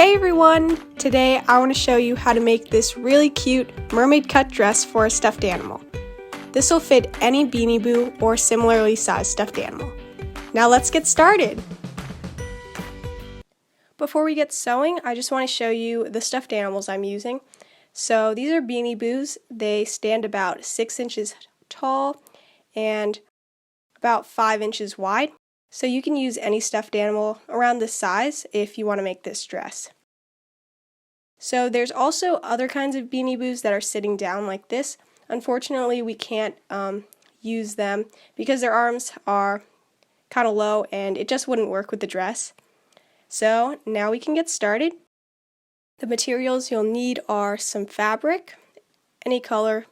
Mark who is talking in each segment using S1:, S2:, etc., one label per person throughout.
S1: Hey everyone! Today I want to show you how to make this really cute mermaid cut dress for a stuffed animal. This will fit any Beanie Boo or similarly sized stuffed animal. Now let's get started! Before we get sewing, I just want to show you the stuffed animals I'm using. So these are Beanie Boos. They stand about 6 inches tall and about 5 inches wide. So you can use any stuffed animal around this size if you want to make this dress. So there's also other kinds of Beanie Boos that are sitting down like this. Unfortunately, we can't use them because their arms are kind of low and it just wouldn't work with the dress. So now we can get started. The materials you'll need are some fabric, any color,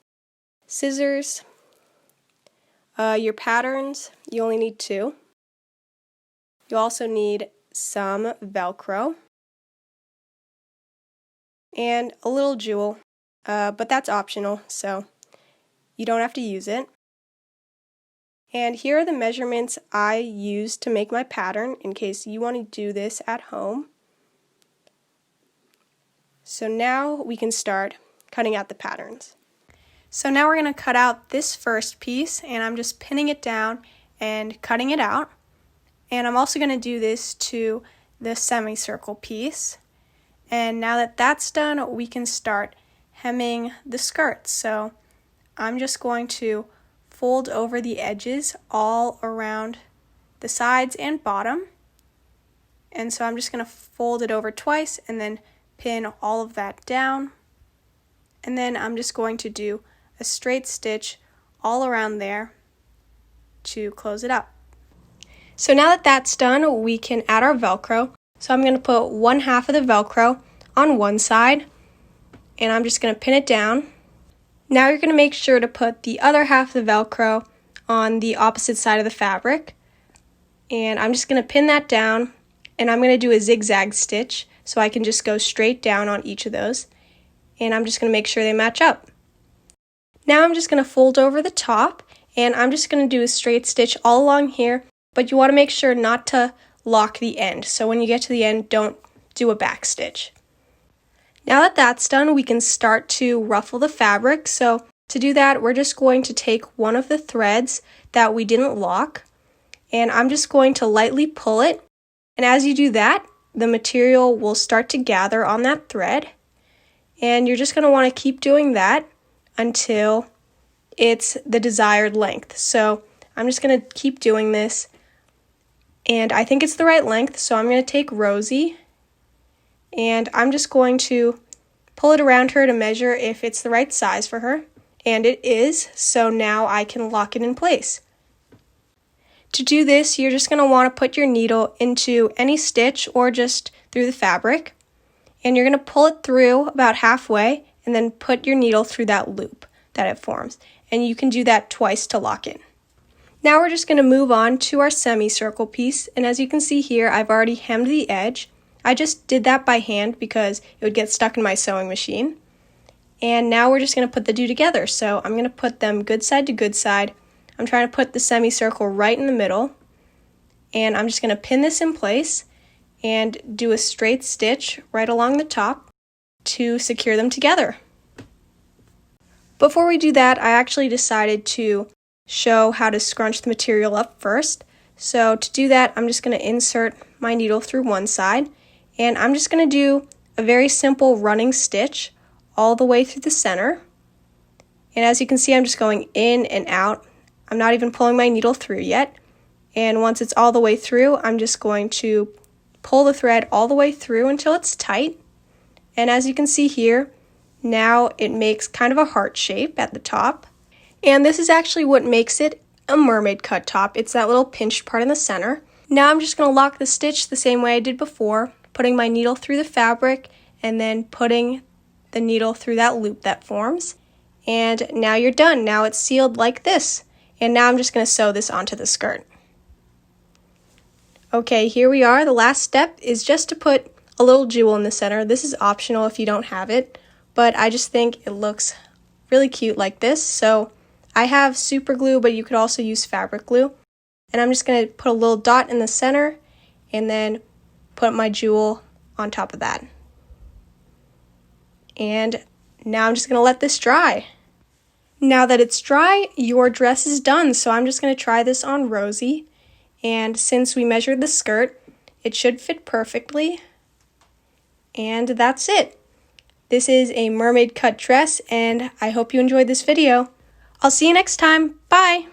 S1: scissors, your patterns, you only need 2. You'll also need some Velcro and a little jewel, but that's optional, so you don't have to use it. And here are the measurements I used to make my pattern in case you want to do this at home. So now we can start cutting out the patterns. So now we're going to cut out this first piece, and I'm just pinning it down and cutting it out. And I'm also going to do this to the semicircle piece. And now that that's done, we can start hemming the skirt. So I'm just going to fold over the edges all around the sides and bottom. And so I'm just going to fold it over twice and then pin all of that down. And then I'm just going to do a straight stitch all around there to close it up. So now that that's done, we can add our Velcro. So I'm going to put 1/2 of the Velcro on one side, and I'm just going to pin it down. Now you're going to make sure to put the other half of the Velcro on the opposite side of the fabric. And I'm just going to pin that down, and I'm going to do a zigzag stitch so I can just go straight down on each of those. And I'm just going to make sure they match up. Now I'm just going to fold over the top, and I'm just going to do a straight stitch all along here. But you want to make sure not to lock the end. So when you get to the end, don't do a back stitch. Now that that's done, we can start to ruffle the fabric. So to do that, we're just going to take one of the threads that we didn't lock, and I'm just going to lightly pull it. And as you do that, the material will start to gather on that thread. And you're just going to want to keep doing that until it's the desired length. So I'm just going to keep doing this. And I think it's the right length, so I'm going to take Rosie, and I'm just going to pull it around her to measure if it's the right size for her. And it is, so now I can lock it in place. To do this, you're just going to want to put your needle into any stitch or just through the fabric. And you're going to pull it through about halfway and then put your needle through that loop that it forms. And you can do that twice to lock it. Now we're just going to move on to our semicircle piece, and as you can see here, I've already hemmed the edge. I just did that by hand because it would get stuck in my sewing machine. And now we're just going to put the two together. So I'm going to put them good side to good side. I'm trying to put the semicircle right in the middle, and I'm just going to pin this in place and do a straight stitch right along the top to secure them together. Before we do that, I actually decided to show how to scrunch the material up first. So to do that, I'm just going to insert my needle through one side, and I'm just going to do a very simple running stitch all the way through the center. And as you can see, I'm just going in and out. I'm not even pulling my needle through yet. And once it's all the way through, I'm just going to pull the thread all the way through until it's tight. And as you can see here, now it makes kind of a heart shape at the top. And this is actually what makes it a mermaid cut top. It's that little pinched part in the center. Now I'm just going to lock the stitch the same way I did before, putting my needle through the fabric and then putting the needle through that loop that forms. And now you're done. Now it's sealed like this. And now I'm just going to sew this onto the skirt. Okay, here we are. The last step is just to put a little jewel in the center. This is optional if you don't have it, but I just think it looks really cute like this. So I have super glue, but you could also use fabric glue. And I'm just going to put a little dot in the center and then put my jewel on top of that And now I'm just going to let this dry. Now that it's dry, your dress is done. So I'm just going to try this on Rosie. And since we measured the skirt, it should fit perfectly. And that's it. This is a mermaid cut dress, and I hope you enjoyed this video. I'll see you next time. Bye!